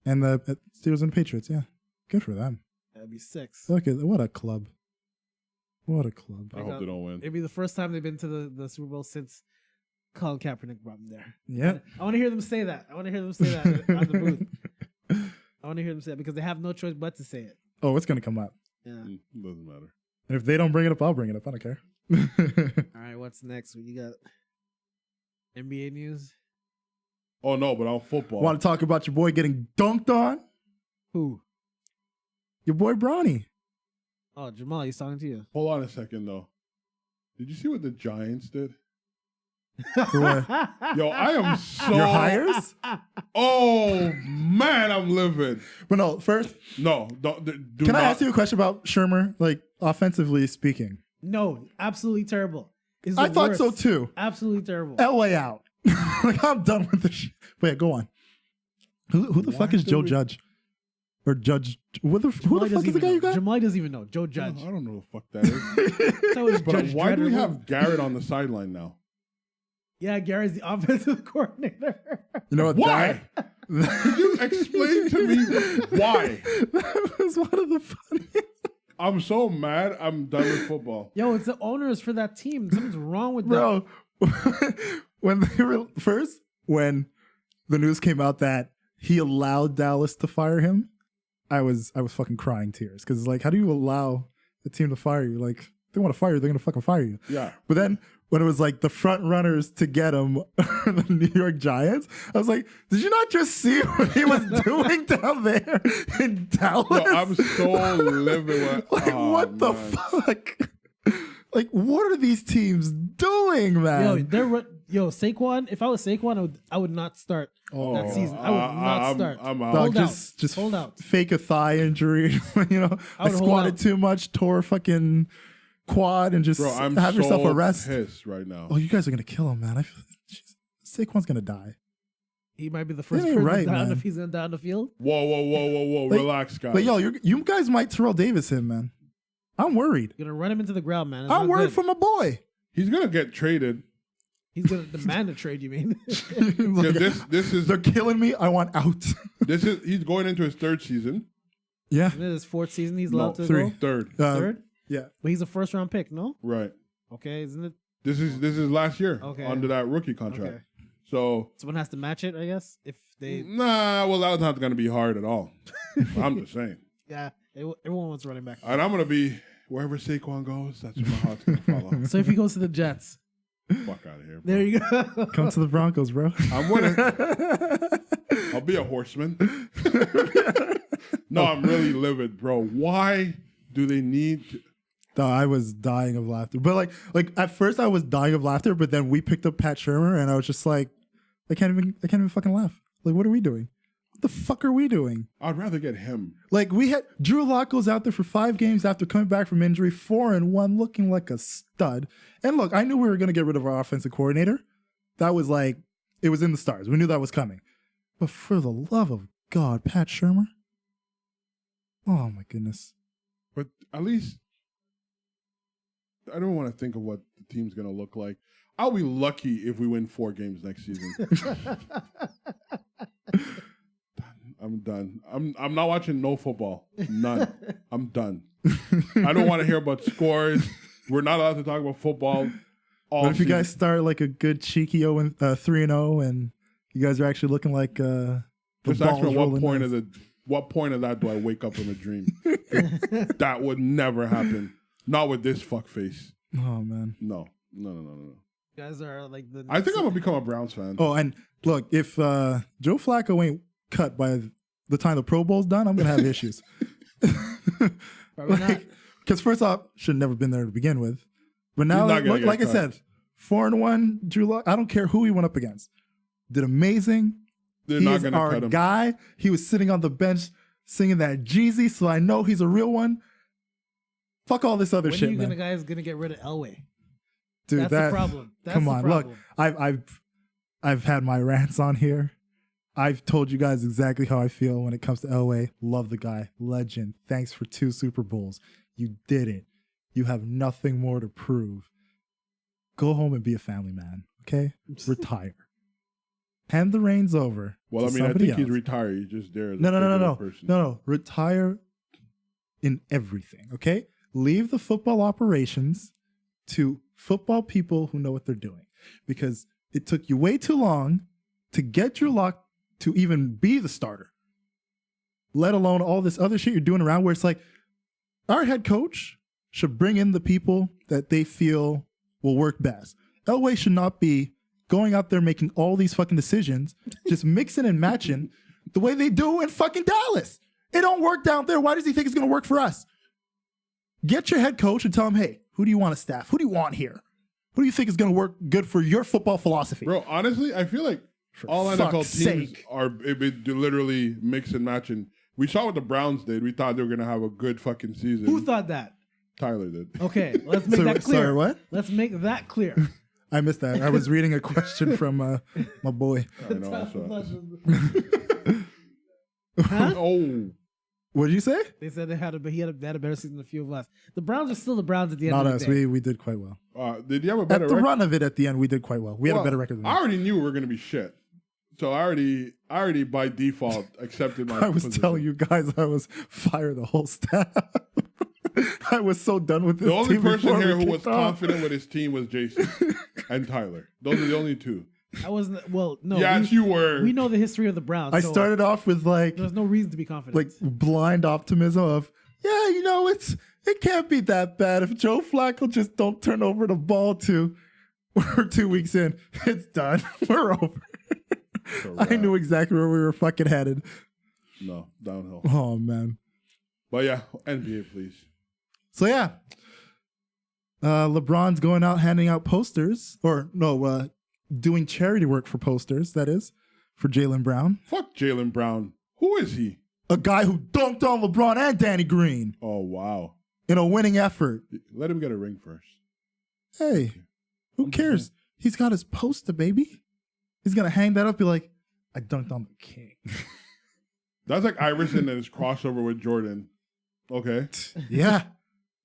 And the Steelers and Patriots. Yeah. Good for them. It'll be 6. Look at what a club. What a club. I hope they don't win. It'll be the first time they've been to the Super Bowl since Colin Kaepernick brought them there. Yep. I want to hear them say that. I want to hear them say that on the booth. I want to hear them say it because they have no choice but to say it. Oh, it's gonna come up. Yeah. Doesn't matter. And if they don't bring it up, I'll bring it up. I don't care. All right. What's next? What you got? NBA news? Oh no, but on football. Want to talk about your boy getting dunked on? Who? Your boy Bronny. Oh, Jamal, he's talking to you. Hold on a second though. Did you see what the Giants did? What? Yo, I am so. Your hires? Oh man, I'm livid. But no, first, No, do can not. I ask you a question about Shermer? Like, offensively speaking. No, absolutely terrible. It's I the thought worst. so too. Absolutely terrible. LA out. Like, I'm done with this shit. But yeah, go on. Who the Why fuck is do Joe we- Judge? Or Judge? Who the Jamal fuck doesn't is the even guy know. you got? Jamal doesn't even know. Joe Judge. I don't know who the fuck that is. So is But Judge why do we Dredd. have Garrett on the sideline now? Yeah, Gary's the offensive coordinator. You know what? Why? Can you explain to me why? That was one of the funniest. I'm so mad. I'm done with football. Yo, it's the owners for that team. Something's wrong with them. Bro, when they were when the news came out that he allowed Dallas to fire him, I was fucking crying tears because like, how do you allow the team to fire you? Like, if they want to fire you, they're gonna fucking fire you. Yeah. But then when it was like the front runners to get him, the New York Giants, I was like, did you not just see what he was doing down there in Dallas? Yo, I'm so livid with Like, what the man. fuck? Like, what are these teams doing, man? Saquon. If I was Saquon, I would not start that season. I would not start. I'm out. Hold Dog, out. just Hold out. fake a thigh injury. You know, I I would hold squatted out. too much, tore fucking quad, and just Bro, I'm have so yourself a rest. pissed right now. Oh, you guys are gonna kill him, man. Saquon's gonna die. He might be the first ain't person right, down man. if he's going down the field. Whoa. Like- Relax, guys. But yo, you guys might Terrell Davis him, man. I'm worried. You're gonna run him into the ground, man. It's I'm not worried good. for my boy. He's gonna get traded. He's gonna demand a trade. You mean? Yeah, this is They're killing me. I want out. he's going into his third season. Yeah. Isn't it his 4th season? He's No, allowed to 3. go Third. third. Yeah. But he's a first round pick, no? Right. Okay, isn't it? This is last year Okay. under that rookie contract. Okay. So Someone has to match it, I guess. If they, well, that's not gonna be hard at all. I'm just saying. yeah, everyone wants running back. And I'm gonna be wherever Saquon goes, that's where my heart's gonna follow. So if he goes to the Jets, Fuck out of here. Bro. there you go. Come to the Broncos, bro. I'm winning. I'll be a horseman. No, I'm really livid, bro. Why do they need to? No, I was dying of laughter. But like at first I was dying of laughter, but then we picked up Pat Shermer and I was just like, I can't even fucking laugh. Like, what are we doing? What the fuck are we doing? I'd rather get him. Like, we had Drew Lock goes out there for 5 games after coming back from injury, 4-1, looking like a stud. And look, I knew we were gonna get rid of our offensive coordinator. That was like, it was in the stars. We knew that was coming. But for the love of God, Pat Shermer. Oh my goodness. But at least don't want to think of what the team's gonna look like. I'll be lucky if we win 4 games next season. I'm done. I'm not watching no football. None. I'm done. I don't want to hear about scores. We're not allowed to talk about football. What if you guys start like a good cheeky 3-0, and you guys are actually looking like just ask me what point of that do I wake up from a dream? That would never happen. Not with this fuck face. Oh man. No. You guys are like the. I think I'm gonna become a Browns fan. Oh, and look, if Joe Flacco ain't cut by the time the Pro Bowl's done, I'm gonna have issues. Because first off, should never been there to begin with. But now, like I said, 4-1, Drew Lock, I don't care who he went up against. Did amazing. They're not going to cut him. Guy. He was sitting on the bench singing that Jeezy, so I know he's a real one. Fuck all this other shit, man. When are you guys going to get rid of Elway? Dude, that's the problem. Come on, look, I've had my rants on here. I've told you guys exactly how I feel when it comes to Elway. Love the guy. Legend. Thanks for 2 Super Bowls. You did it. You have nothing more to prove. Go home and be a family man, okay? Retire. Hand the reins over. Well, I mean, I think he's retired. He's just there as a person. No. Retire in everything, okay? Leave the football operations to football people who know what they're doing. Because it took you way too long to get Drew Lock to even be the starter. Let alone all this other shit you're doing around where it's like, our head coach should bring in the people that they feel will work best. Elway should not be going out there making all these fucking decisions, just mixing and matching the way they do in fucking Dallas. It don't work down there. Why does he think it's going to work for us? Get your head coach and tell him, hey, who do you want to staff? Who do you want here? Who do you think is going to work good for your football philosophy? Bro, honestly, I feel like all NFL teams are literally mix and matching. We saw what the Browns did. We thought they were going to have a good fucking season. Who thought that? Tyler did. Okay, let's make that clear. Sorry, what? Let's make that clear. I missed that. I was reading a question from my boy. I know, I saw. Huh? Oh. What did you say? They said he had a better season than a few of us. The Browns are still the Browns at the end Not of us. the day. We did quite well. Did you have a better At the record? run of it at the end, we did quite well. We had a better record than I them. already knew we were going to be shit. So I already by default accepted my I was position. telling you guys I was fire the whole staff. I was so done with this. The only team person before here we who was kicked off. confident with his team was Jason and Tyler. Those are the only two. I wasn't. Well, no. Yes, you were. We know the history of the Browns. I so started off with there's no reason to be confident. like blind optimism of, yeah, you know, it can't be that bad if Joe Flacco just don't turn over the ball we're 2 weeks in. It's done. We're over. I knew exactly where we were fucking headed. No, downhill. Oh man. But yeah, NBA, please. So yeah, LeBron's going out handing out posters, doing charity work for posters. That is for Jaylen Brown. Fuck Jaylen Brown. Who is he? A guy who dunked on LeBron and Danny Green Oh wow. in a winning effort. Let him get a ring first. Hey, who cares? He's got his poster, baby. He's gonna hang that up. Be like, I dunked on the king. That's like Iverson and his crossover with Jordan. Okay. Yeah.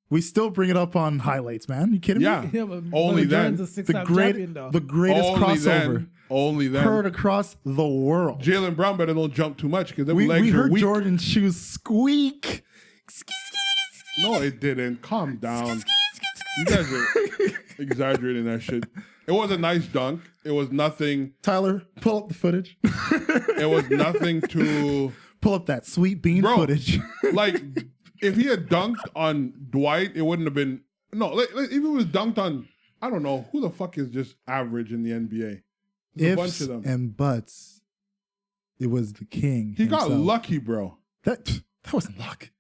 We still bring it up on highlights, man. You kidding Yeah. me? Yeah, but Only then. Jordan's a The 6-time champion, though. greatest crossover Only then. heard across the world. Jaylen Brown better don't jump too much because We legs are heard weak. Jordan's shoes squeak. No, it didn't. Calm down. You guys are exaggerating that shit. It was a nice dunk. It was nothing. Tyler, pull up the footage. It was nothing to Pull up that sweet bean Bro. footage. like. If he had dunked on Dwight, it wouldn't have been. No, like, if it was dunked on, I don't know who the fuck is just average in the NBA. There's a bunch Ifs of them. and buts. It was the king. He got himself. lucky, bro. That wasn't luck.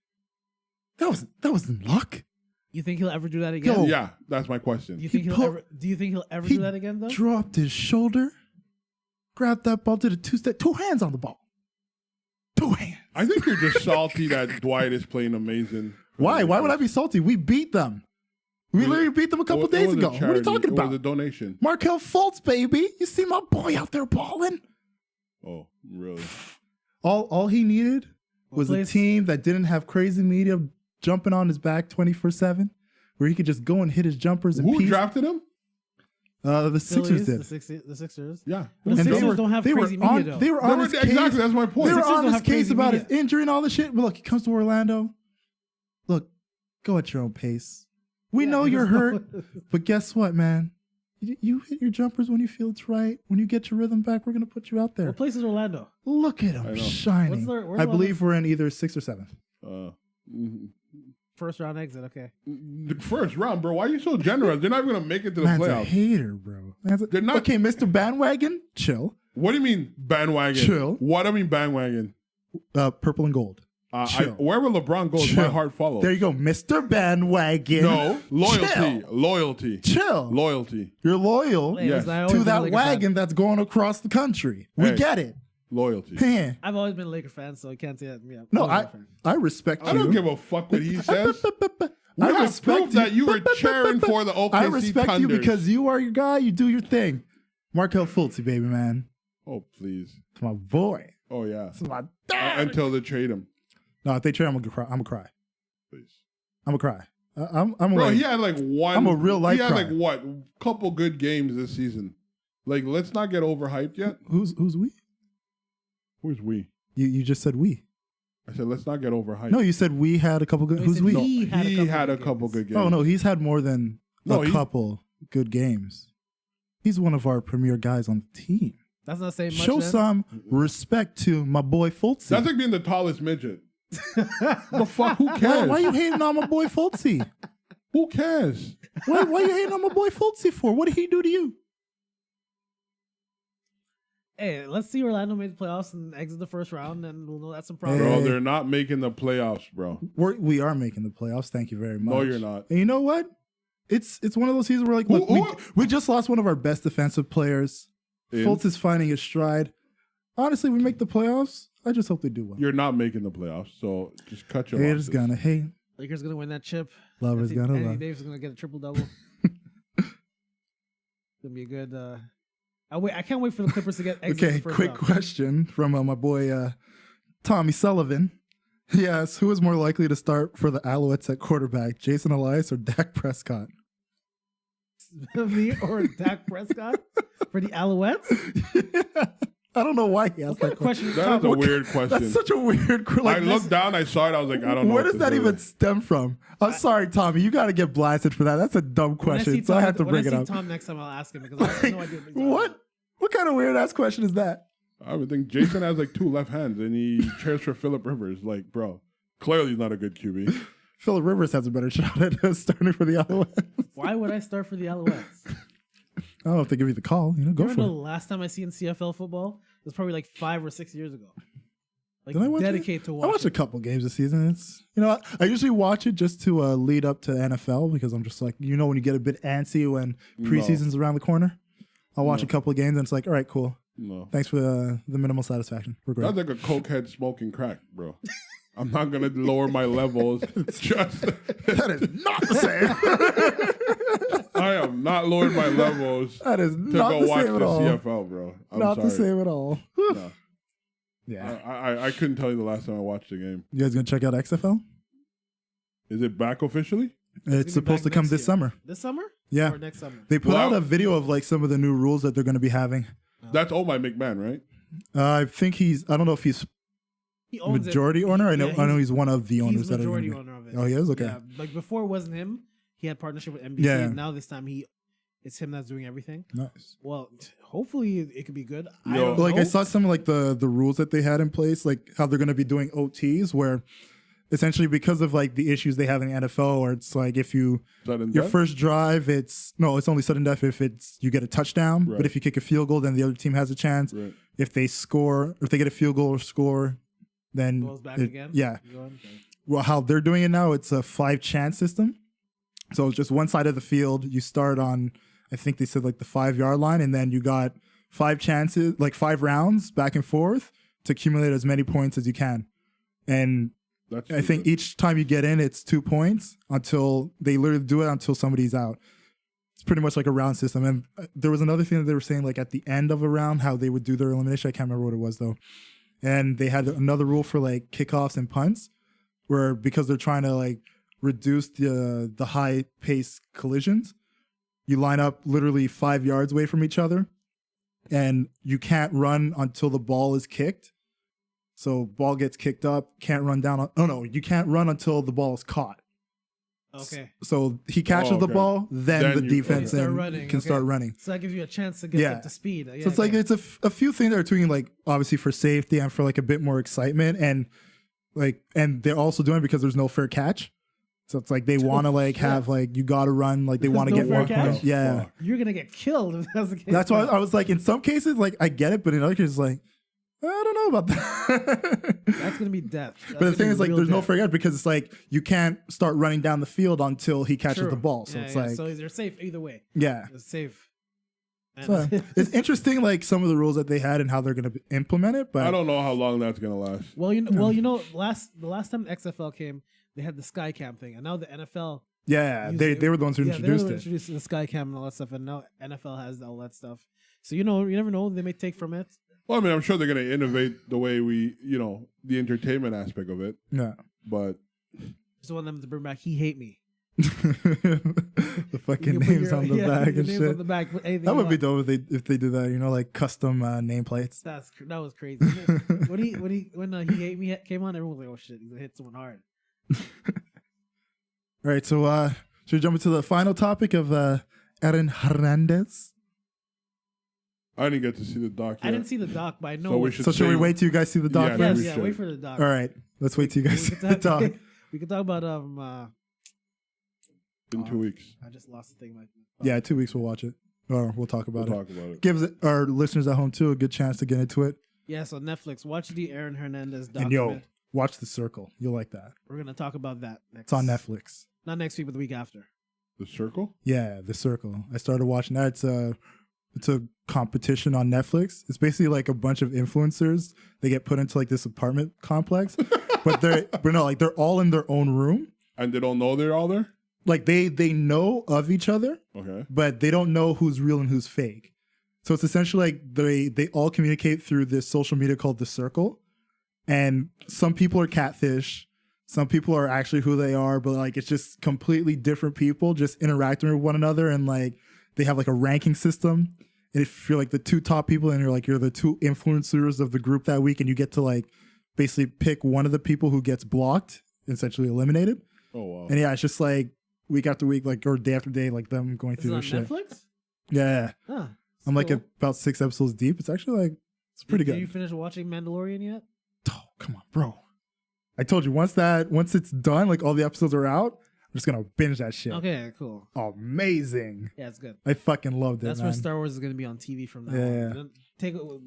That wasn't luck. You think he'll ever do that again? Yo. Yeah, that's my question. Do you think he'll ever do that again, though? Dropped his shoulder, grabbed that ball, did a two-step, 2 hands on the ball. 2 hands. I think you're just salty that Dwight is playing amazing. Why? Why would I be salty? We beat them. We literally beat them a couple days ago. What are you talking about? It was a donation. Markelle Fultz, baby. You see my boy out there balling? Oh, really? All he needed was a team that didn't have crazy media jumping on his back 24/7. where he could just go and hit his jumpers and Who peace. drafted him? The Sixers Phillies, did. The Sixers. Yeah. But the And Sixers don't have crazy media, though. They were on his case. Exactly, that's my point. They were Sixers on don't his have case crazy about his media. injury and all this shit. But look, he comes to Orlando. Look, go at your own pace. We Yeah, know he you're just- hurt, but guess what, man? You hit your jumpers when you feel it's right. When you get your rhythm back, we're gonna put you out there. What place is Orlando? Look at I him know. shining. Where's I believe we're in either 6th or 7th. Mhm. First round exit. Okay. The first round, bro. Why are you so generous? They're not even gonna make it to the Man's a playoffs. hater, bro. They're not- Okay, Mr. Bandwagon, chill. What do you mean bandwagon? Chill. What do I mean bandwagon? Purple and gold. Chill. Wherever LeBron goes, Chill. my heart follows. There you go, Mr. Bandwagon. No, loyalty, Chill. loyalty, Chill. loyalty, You're loyal Hey, Yes. listen, I always to been a that Laker fan. wagon that's going across the country. We Hey. get it. loyalty. Yeah. I've always been a Laker fan, so I can't say that. Yeah, No, I'm a Laker fan. I respect you. I don't give a fuck what he says. We I have respect proof that you were cheering for the OKC I respect you Thunders. because you are your guy. You do your thing. Markel Fultz, baby, man. Oh please. It's my boy. Oh yeah. It's my dad. Until they trade him, No, if they trade, I'm gonna cry. I'm gonna cry. please. I'm gonna cry. I'm Bro, like, he had like one. I'm a real life He had crier. like what? Couple good games this season. Like, let's not get overhyped yet. who's we? Who's we? You just said we. I said let's not get overhyped. No, you said we had a couple good. No, he Who's said we? no. he had a good couple games. good games. Oh no, he's had more than No, a he- couple good games. He's one of our premier guys on the team. That's not saying much. Show then. some respect to my boy Fultz. That's like being the tallest midget. The fuck? Who Why, cares? why you hating on my boy Fultz? Who cares? Why you hating on my boy Fultz for? What did he do to you? Hey, let's see Orlando make the playoffs and exit the first round, and we'll know that's some Bro, problem. Hey. they're not making the playoffs, bro. We are making the playoffs. Thank you very much. No, you're not. And you know what? It's one of those seasons where like, look, we just lost one of our best defensive players. In? Fultz is finding his stride. Honestly, we make the playoffs. I just hope they do well. You're not making the playoffs, so just cut your Haters losses. gonna hate. Lakers gonna win that chip. Lovers gonna Anthony love. Davis is gonna get a triple double. Gonna be a good. I can't wait for the Clippers to get exit Okay, the first quick round. question from my boy Tommy Sullivan. He asks, who is more likely to start for the Alouettes at quarterback, Jason Elias or Dak Prescott? Me or Dak Prescott for the Alouettes? I don't know why he What asked kind that of question. question? That is a What- weird question. That's such a weird question. I looked down, I saw it, I was like, I don't know. Where what does to that do. even stem from? I'm sorry, Tommy. You got to get blasted for that. That's a dumb question, so I have to bring it up. Tom next time, I'll ask him because I have no idea. What? he's talking What? What kind of weird ass question is that? I would think Jason has like 2 left hands and he chairs for Phillip Rivers. Like, bro, clearly he's not a good QB. Phillip Rivers has a better shot at starting for the Alouettes. about. Why would I start for the Alouettes? I don't know if they give you the call. Go Remember for the it. last time I seen CFL football? It was probably like 5 or 6 years ago. Like Did I watch dedicate to I watch. watched a couple games this season. It's I usually watch it just to lead up to NFL because I'm just like when you get a bit antsy when preseason's around the corner. I'll watch a couple of games and it's like, all right, cool. No. Thanks for the minimal satisfaction. We're great. That's like a cokehead smoking crack, bro. I'm not going to lower my levels. Just That is not the same. I am not lowering my levels That is to not go the watch same the at all. CFL, bro. I'm Not sorry. the same at all. No. Yeah. I couldn't tell you the last time I watched the game. You guys gonna check out XFL? Is it back officially? It's supposed to come this summer. This summer? Yeah. Or next summer? They put Well, out a video of like some of the new rules that they're going to be having. That's owned by McMahon, right? I think I don't know if he's He owns majority it. owner. I Yeah, know he's one of the owners He's that are gonna majority be. owner of it. Oh, he is? Okay. Yeah, like before it wasn't him. He had partnership with NBC. Yeah. And now this time it's him that's doing everything. Nice. Well, hopefully it could be good. I Yo. don't Like know. I saw some like the rules that they had in place, like how they're going to be doing OTs, where essentially because of like the issues they have in the NFL, where it's like if your Death? first drive, it's only sudden death if you get a touchdown, Right. but if you kick a field goal, then the other team has a chance. Right. If they get a field goal or score, then Goes back again. Yeah. Go on, okay. Well, how they're doing it now, it's a 5-chance system. So it's just one side of the field. You start on, I think they said like the 5-yard line, and then you got 5 chances, like 5 rounds back and forth to accumulate as many points as you can. And That's I think each time you get in, it's 2 points until they literally do it until somebody's out. It's pretty much like a round system. And there was another thing that they were saying, like at the end of a round, how they would do their elimination. I can't remember what it was though. And they had another rule for like kickoffs and punts, where because they're trying to like reduce the high pace collisions. You line up literally 5 yards away from each other, and you can't run until the ball is kicked. So ball gets kicked up, can't run down. You can't run until the ball is caught. Okay. So he catches the ball, then the defense can start running. So that gives you a chance to get up to speed. So it's like it's a few things that are tweaking, like obviously for safety and for like a bit more excitement, and they're also doing it because there's no fair catch. So it's like they want to like have like you got to run, like they want to get more. Yeah, you're gonna get killed if that's the case. That's why I was like, in some cases, like I get it, but in other cases, like I don't know about that. That's gonna be death. But the thing is, like, there's no fair catch because it's like you can't start running down the field until he catches the ball. So it's like, so they're safe either way. Yeah, it's safe. So it's interesting, like some of the rules that they had and how they're going to implement it. But I don't know how long that's going to last. Well, the last time XFL came, they had the Sky Cam thing, and now the NFL. Yeah, they were the ones who introduced it. Introduced the Sky Cam and all that stuff, and now NFL has all that stuff. So you never know, they may take from it. Well, I mean, I'm sure they're going to innovate the way the entertainment aspect of it. Yeah, but just want them to bring back "He Hate Me." The fucking names on the back and shit. On the back, that would be dope if they do that. Like custom nameplates. That was crazy. when He Hate Me came on, everyone was like, "Oh shit, he's gonna hit someone hard." All right, so should we jump into the final topic of Aaron Hernandez? I didn't get to see the doc yet. I didn't see the doc, but I know. So should we wait till you guys see the doc? Yeah, wait for the doc. All right, let's wait till you guys see the doc. We can talk about in 2 weeks. I just lost the thing. Yeah, 2 weeks we'll watch it, or we'll talk about it. Gives our listeners at home too a good chance to get into it. Yeah, so Netflix, watch the Aaron Hernandez document. And watch The Circle. You'll like that. We're gonna talk about that next. It's on Netflix. Not next week, but the week after. The Circle? Yeah, The Circle. I started watching that. It's a competition on Netflix. It's basically like a bunch of influencers. They get put into like this apartment complex, but they're all in their own room. And they don't know they're all there? Like they know of each other, okay, but they don't know who's real and who's fake. So it's essentially like they all communicate through this social media called The Circle, and some people are catfish, some people are actually who they are, but like it's just completely different people just interacting with one another, and like they have like a ranking system. And if you're like the two top people and you're the two influencers of the group that week, and you get to like basically pick one of the people who gets blocked, essentially eliminated. Oh wow! And yeah, it's just like week after week, like or day after day, like them going through their shit. Netflix? Yeah. Huh, I'm like about 6 episodes deep. It's actually like it's pretty good. Did you finish watching Mandalorian yet? Oh, come on, bro. I told you once it's done, like all the episodes are out, I'm just gonna binge that shit. Okay, cool. Amazing. Yeah, it's good. I fucking loved it. That's when Star Wars is gonna be on TV from now on.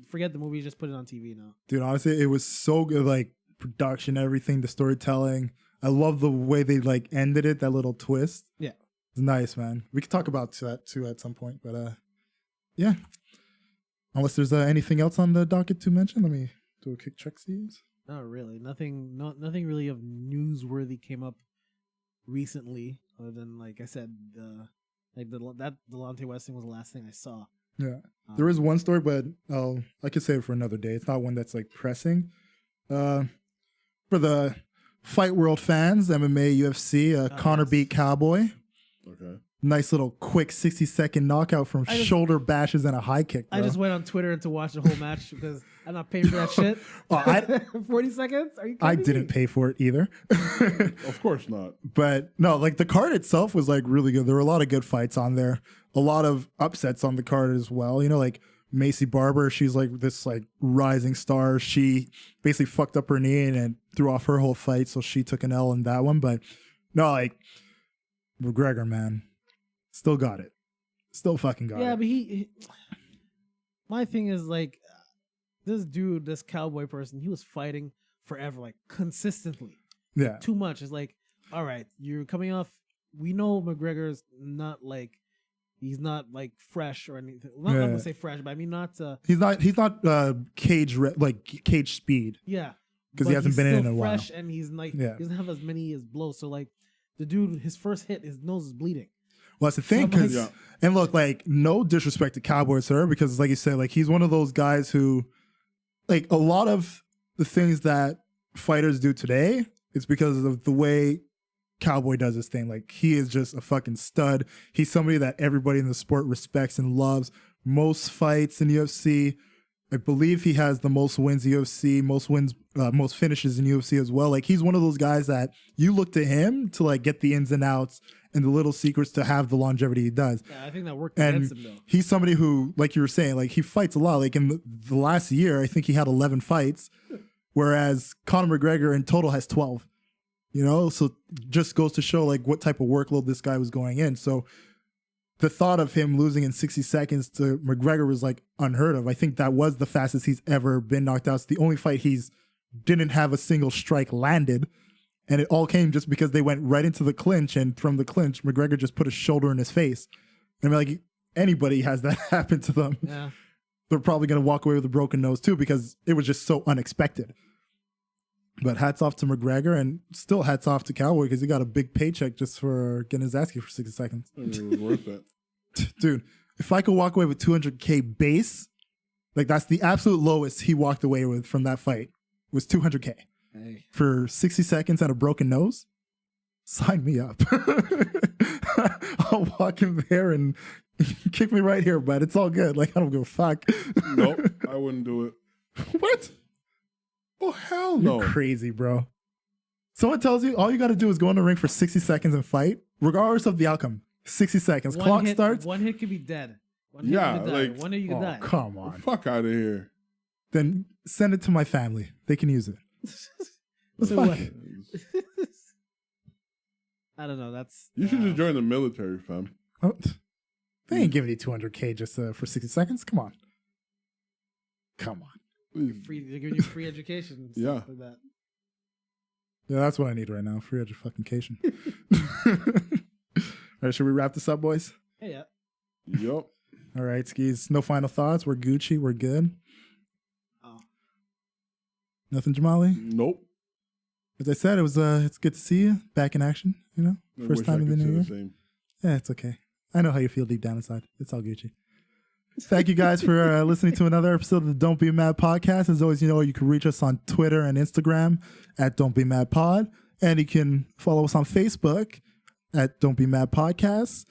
Forget the movie, just put it on TV now. Dude, honestly, it was so good. Like production, everything, the storytelling. I love the way they like ended it, that little twist. Yeah. It's nice, man. We could talk about that too at some point, but yeah. Unless there's anything else on the docket to mention, let me do a quick check, Steve's. Not really. Nothing really of newsworthy came up recently, other than like I said, that Delonte West thing was the last thing I saw. Yeah. There is one story, but I could save it for another day. It's not one that's like pressing. For the Fight World fans, MMA, UFC, Connor beat Cowboy. Okay. Nice little quick 60-second knockout from shoulder bashes and a high kick, bro. I just went on Twitter to watch the whole match because I'm not paying for that shit. 40 seconds? Are you kidding I didn't pay for it either. Of course not. But no, like the card itself was like really good. There were a lot of good fights on there. A lot of upsets on the card as well. Like Macy Barber, she's like this like rising star. She basically fucked up her knee and threw off her whole fight, so she took an L in that one. But no, like McGregor, man, still got it. Still fucking got it. Yeah, but he my thing is like this dude, this cowboy person, he was fighting forever, like consistently. Yeah. Too much. It's like, all right, you're coming off. We know McGregor's not like. He's not like fresh or anything. I'm not gonna say fresh, but I mean not. He's not cage speed. Yeah, because he hasn't been in a while. Fresh, and he's like he doesn't have as many as blows. So like the dude, his first hit, his nose is bleeding. Well, that's the thing, because and look, like no disrespect to Cowboy, sir, because like you said, like he's one of those guys who, like a lot of the things that fighters do today, it's because of the way Cowboy does his thing. Like, he is just a fucking stud. He's somebody that everybody in the sport respects and loves. Most fights in UFC. I believe he has the most wins in UFC, most finishes in UFC as well. Like, he's one of those guys that you look to him to like get the ins and outs and the little secrets to have the longevity he does. Yeah, I think that worked And against him though. he's somebody who, like you were saying, like he fights a lot. Like in the last year, I think he had 11 fights, whereas Conor McGregor in total has 12. You know, so just goes to show like what type of workload this guy was going in. So the thought of him losing in 60 seconds to McGregor was like unheard of. I think that was the fastest he's ever been knocked out. It's the only fight he's didn't have a single strike landed. And it all came just because they went right into the clinch. And from the clinch, McGregor just put a shoulder in his face. And like anybody has that happen to them, Yeah. they're probably going to walk away with a broken nose too, because it was just so unexpected. But hats off to McGregor, and still hats off to Cowboy because he got a big paycheck just for getting his ass kicked for 60 seconds. I mean, it was worth it. Dude, if I could walk away with 200K base, like that's the absolute lowest he walked away with from that fight was 200K. Hey. For 60 seconds and a broken nose. Sign me up. I'll walk in there and kick me right here, but it's all good. Like, I don't give a fuck. Nope, I wouldn't do it. What? Oh, hell no. You're crazy, bro. Someone tells you all you got to do is go in the ring for 60 seconds and fight, regardless of the outcome. 60 seconds. Clock starts. One hit could be dead. One hit Yeah, you could like- die. One hit you could die. Come on. Fuck out of here. Then send it to my family. They can use it. So Fuck what? it. I don't know. That's You should just join the military, fam. Oh, they ain't giving you 200K just for 60 seconds. Come on. Come on. free. They're giving you free education. And Yeah. stuff like that. Yeah, that's what I need right now. Free education. All right, should we wrap this up, boys? Hey, yeah. Yup. All right, skis. No final thoughts. We're Gucci. We're good. Oh, Nothing, Jamali. Nope. As I said, it's good to see you back in action. You know, I first wish time I in the could new say year. the same. Yeah, it's okay. I know how you feel deep down inside. It's all Gucci. Thank you guys for listening to another episode of the Don't Be Mad podcast. As always, you know, you can reach us on Twitter and Instagram at Don't Be Mad Pod. And you can follow us on Facebook at Don't Be Mad Podcasts.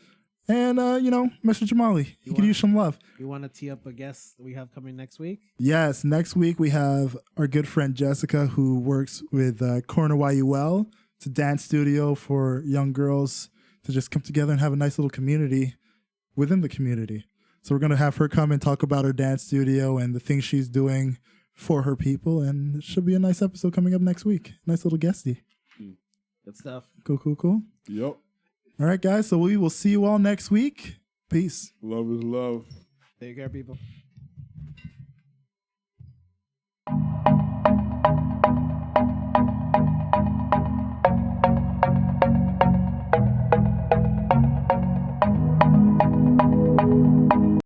And, you know, Mr. Jamali, he could use some love. you want to tee up a guest that we have coming next week? Yes, next week we have our good friend Jessica, who works with Corner YUL. It's a dance studio for young girls to just come together and have a nice little community within the community. So we're going to have her come and talk about her dance studio and the things she's doing for her people. And it should be a nice episode coming up next week. Nice little guestie. Good stuff. Cool. Yup. All right, guys. So we will see you all next week. Peace. Love is love. Take care, people.